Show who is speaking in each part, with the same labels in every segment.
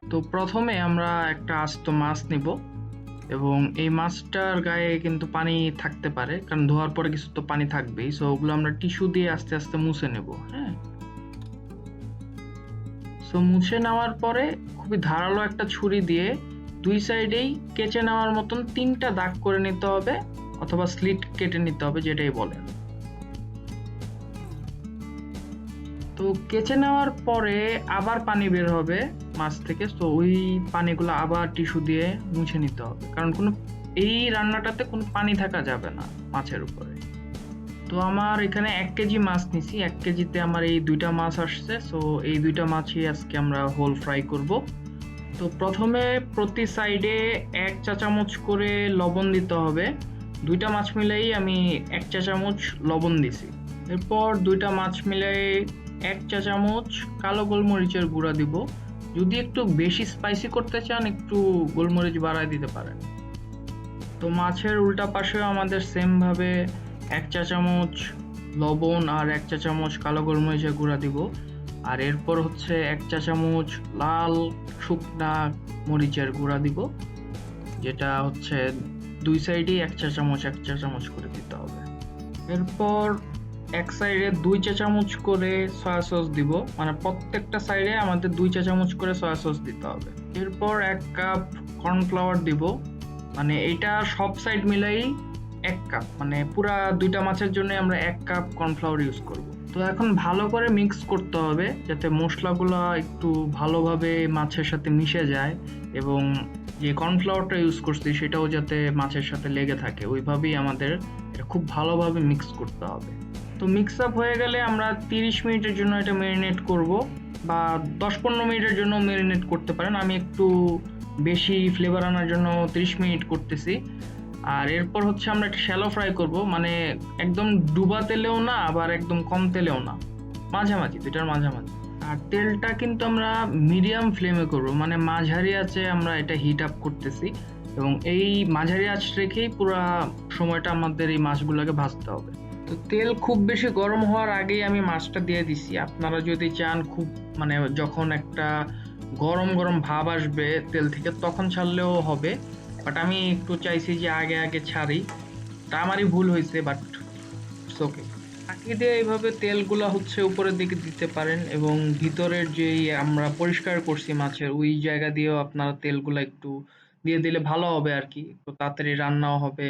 Speaker 1: তো প্রথমে আমরা একটা আস্ত মাছ নিব এবং এই মাছটার গায়ে কিন্তু পানি থাকতে পারে, কারণ ধোয়ার পরে কিছু তো পানি থাকবেই। সো ওগুলো আমরা টিস্যু দিয়ে আস্তে আস্তে মুছে নেব। হ্যাঁ, সো মুছে নেওয়ার পরে খুবই ধারালো একটা ছুরি দিয়ে দুই সাইডেই কেচে নেওয়ার মতন 3টা দাগ করে নিতে হবে, অথবা স্লিট কেটে নিতে হবে, যেটাই বলেন। তো কেচে নেওয়ার পরে আবার পানি বের হবে মাছ থেকে, তো ওই পানিগুলো আবার টিস্যু দিয়ে মুছে নিতে হবে, কারণ এই রান্নাটাতে কোনো পানি থাকা যাবে না মাছের উপরে। তো আমার এখানে 1 কেজি মাছ নিছি, 1 কেজিতে আমার এই 2টা মাছ আসছে। সো এই 2টা মাছই আজকে আমরা হোল ফ্রাই করব। তো প্রথমে প্রতি সাইডে 1 চা চামচ করে লবণ দিতে হবে। 2টা মাছ মিলাই আমি 1 চা চামচ লবণ দিছি। এরপর 2টা মাছ মিলাই 1 চা চামচ কালো গোলমরিচের গুঁড়া দিব। যদি একটু বেশি স্পাইসি করতে চান একটু গোলমরিচ বাড়ায় দিতে পারেন। তো মাছের উল্টা পাশেও আমাদের সেম ভাবে 1 চা চামচ লবণ আর 1 চা চামচ কালো গোলমরিচের গুঁড়া দিব। আর এরপর হচ্ছে 1 চা চামচ লাল শুকনা মরিচের গুঁড়া দিব, যেটা হচ্ছে 2 সাইডেই 1 চা চামচ 1 চা চামচ করে দিতে হবে। এরপর এক সাইডে 2 চা চামচ করে সয়া সস দিব, মানে প্রত্যেকটা সাইডে আমাদের 2 চা চামচ করে সয়া সস দিতে হবে। এরপর 1 কাপ কর্নফ্লাওয়ার দিব, মানে এটা সব সাইড মিলাই 1 কাপ, মানে পুরা 2টা মাছের জন্য আমরা 1 কাপ কর্নফ্লাওয়ার ইউজ করব। তো এখন ভালো করে মিক্স করতে হবে যাতে মশলাগুলো একটু ভালোভাবে মাছের সাথে মিশে যায়, এবং যে কর্নফ্লাওয়ারটা ইউজ করছি সেটাও যাতে মাছের সাথে লেগে থাকে, ওইভাবেই আমাদের এটা খুব ভালোভাবে মিক্স করতে হবে। তো মিক্স আপ হয়ে গেলে আমরা 30 মিনিটের জন্য এটা ম্যারিনেট করব, বা 10-15 মিনিটের জন্য ম্যারিনেট করতে পারেন। আমি একটু বেশি ফ্লেভার আনার জন্য 30 মিনিট করতেছি। আর এরপর হচ্ছে আমরা একটা শ্যালো ফ্রাই করব, মানে একদম ডুবা তেলেও না আবার একদম কম তেলেও না, মাঝামাঝি, দুইটার মাঝামাঝি। আর তেলটা কিন্তু আমরা মিডিয়াম ফ্লেমে করব, মানে মাঝারি আঁচে আমরা এটা হিট আপ করতেছি, এবং এই মাঝারি আঁচ রেখেই পুরো সময়টা আমাদের এই মাছগুলোকে ভাজতে হবে। তো তেল খুব বেশি গরম হওয়ার আগেই আমি মাছটা দিয়ে দিছি। আপনারা যদি চান খুব, মানে যখন একটা গরম গরম ভাব আসবে তেল থেকে তখন ছাড়লেও হবে, বাট আমি একটু চাইছি যে আগে আগে ছাড়ি। তা আমারই ভুল হয়েছে, বাট ইটস ওকে। ফাঁকি দিয়ে এইভাবে তেলগুলা হচ্ছে উপরের দিকে দিতে পারেন, এবং ভিতরের যেই আমরা পরিষ্কার করছি মাছের ওই জায়গা দিয়েও আপনারা তেলগুলা একটু দিয়ে দিলে ভালো হবে আর কি, একটু তাড়াতাড়ি রান্নাও হবে।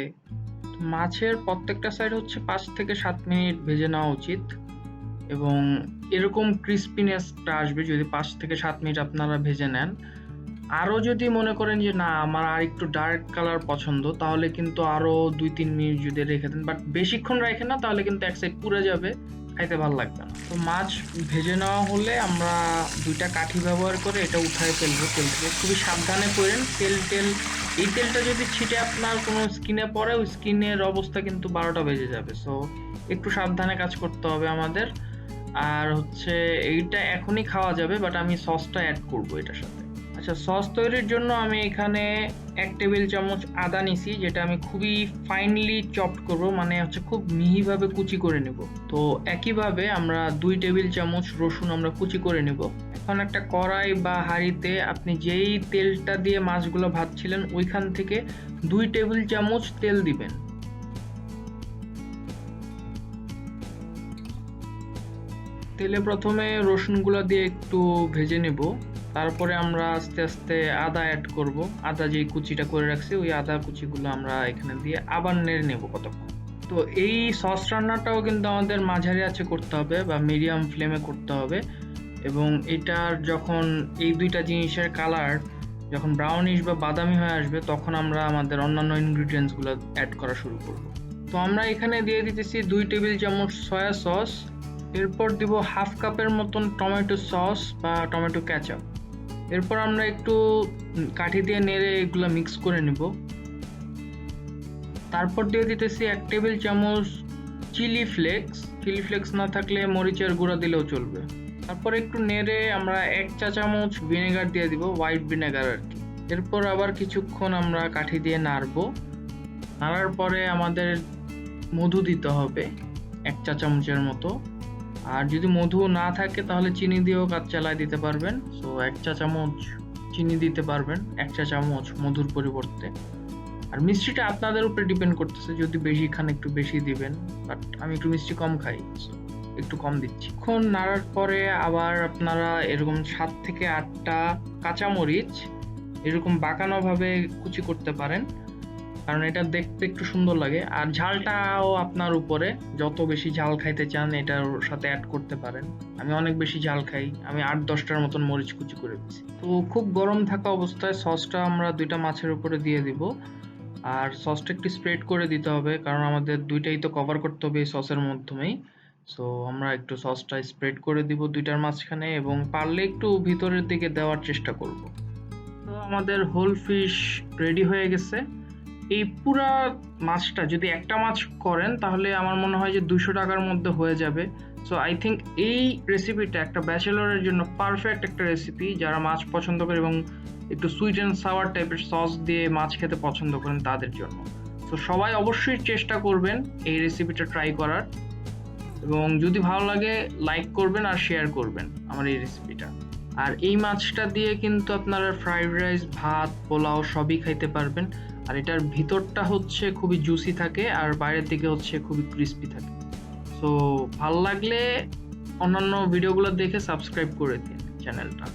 Speaker 1: মাছের প্রত্যেকটা সাইড হচ্ছে 5 থেকে 7 মিনিট ভেজে নেওয়া উচিত, এবং এরকম ক্রিস্পিনেসটা আসবে যদি 5 থেকে 7 মিনিট আপনারা ভেজে নেন। আরো যদি মনে করেন যে না আমার আর একটু ডার্ক কালার পছন্দ, তাহলে কিন্তু আরো 2-3 মিনিট যদি রেখে দেন, বাট বেশিক্ষণ রাখেন না, তাহলে কিন্তু এক সাইড পুড়ে যাবে, খাইতে ভালো লাগবে না। তো মাছ ভেজে নেওয়া হলে আমরা 2টা কাঠি ব্যবহার করে এটা উঠায় ফেলবো তেল থেকে। খুবই সাবধানে করেন, এই তেলটা যদি ছিটে আপনার কোনো স্কিনে পড়ে, ওই স্কিনের অবস্থা কিন্তু 12টা বেজে যাবে। সো একটু সাবধানে কাজ করতে হবে আমাদের। আর হচ্ছে এইটা এখনই খাওয়া যাবে, বাট আমি সসটা অ্যাড করবো এটার সাথে। আচ্ছা, সস তৈরির জন্য আমি এখানে 1 টেবিল চামচ আদা নিছি, যেটা আমি খুবই ফাইনলি চপড করব, মানে হচ্ছে খুব মিহিভাবে কুচি করে নেব। তো একইভাবে আমরা 2 টেবিল চামচ রসুন আমরা কুচি করে নেব। এখন একটা কড়াই বা হাঁড়িতে আপনি যেই তেলটা দিয়ে মাছগুলো ভাজছিলেন ওইখান থেকে 2 টেবিল চামচ তেল দিবেন। তেলে প্রথমে রসুনগুলো দিয়ে একটু ভেজে নেব, তারপরে আমরা আস্তে আস্তে আদা অ্যাড করব। আদা যেই কুচিটা করে রাখছি ওই আদা কুচিগুলো আমরা এখানে দিয়ে আবার নেড়ে নেব কতক্ষণ। তো এই সস রান্নাটাও কিন্তু আমাদের মাঝারি আঁচে করতে হবে বা মিডিয়াম ফ্লেমে করতে হবে, এবং এটার যখন এই 2টা জিনিসের কালার যখন ব্রাউনিশ বা বাদামি হয়ে আসবে তখন আমরা আমাদের অন্যান্য ইনগ্রিডিয়েন্টসগুলো অ্যাড করা শুরু করব। তো আমরা এখানে দিয়ে দিতেছি 2 টেবিল চামচ সয়া সস। এরপর দিব 1/2 কাপের মতন টমেটো সস বা টমেটো কেচাপ। এরপর আমরা একটু কাঠি দিয়ে নেড়ে এগুলো মিক্স করে নিব। তারপর দিয়ে দিতেছি 1 টেবিল চামচ চিলি ফ্লেক্স না থাকলে মরিচের গুঁড়া দিলেও চলবে। তারপর একটু নেড়ে আমরা 1 চা চামচ ভিনেগার দিয়ে দিব, হোয়াইট ভিনেগার আর কি। এরপর আবার কিছুক্ষণ আমরা কাঠি দিয়ে নাড়বো। নাড়ার পরে আমাদের মধু দিতে হবে 1 চা চামচের মতো, আর যদি মধু না থাকে তাহলে চিনি দিয়েও কাজ চালায় দিতে পারবেন। সো 1 চা চামচ চিনি দিতে পারবেন 1 চা চামচ মধুর পরিবর্তে। আর মিষ্টিটা আপনাদের উপরে ডিপেন্ড করতেছে, যদি বেশি খান একটু বেশি দিবেন, বাট আমি একটু মিষ্টি কম খাই, so একটু কম দিচ্ছি। এখন নাড়ার পরে আবার আপনারা এরকম 7 থেকে 8টা কাঁচামরিচ এরকম বাঁকানো ভাবে কুচি করতে পারেন, কারণ এটা দেখতে একটু সুন্দর লাগে। আর ঝালটাও আপনার উপরে, যত বেশি ঝাল খাইতে চান এটার সাথে অ্যাড করতে পারেন। আমি অনেক বেশি ঝাল খাই, আমি 8-10টার মতন মরিচ কুচি করে দিচ্ছি। তো খুব গরম থাকা অবস্থায় সসটা আমরা 2টা মাছের উপরে দিয়ে দিব, আর সসটা একটু স্প্রেড করে দিতে হবে, কারণ আমাদের 2টাই তো কভার করতে হবে এই সসের মাধ্যমেই। সো আমরা একটু সসটা স্প্রেড করে দিব 2টার মাঝখানে, এবং পারলে একটু ভিতরের দিকে দেওয়ার চেষ্টা করব। তো আমাদের হোল ফিশ রেডি হয়ে গেছে। এই পুরা মাছটা যদি একটা মাছ করেন তাহলে আমার মনে হয় যে 200 টাকার মধ্যে হয়ে যাবে। সো আই থিঙ্ক এই রেসিপিটা একটা ব্যাচেলরের জন্য পারফেক্ট একটা রেসিপি, যারা মাছ পছন্দ করে এবং একটু সুইট অ্যান্ড সাওয়ার টাইপের সস দিয়ে মাছ খেতে পছন্দ করেন তাদের জন্য। তো সবাই অবশ্যই চেষ্টা করবেন এই রেসিপিটা ট্রাই করার, এবং যদি ভালো লাগে লাইক করবেন আর শেয়ার করবেন আমার এই রেসিপিটা। আর এই মাছটা দিয়ে কিন্তু আপনারা ফ্রাইড রাইস, ভাত, পোলাও সবই খাইতে পারবেন। আর এটার ভিতরটা হচ্ছে খুবই জুসি থাকে, আর বাইরের দিকে হচ্ছে খুবই ক্রিস্পি থাকে। সো ভালো লাগলে অন্যান্য ভিডিওগুলো দেখে সাবস্ক্রাইব করে দিন চ্যানেলটা।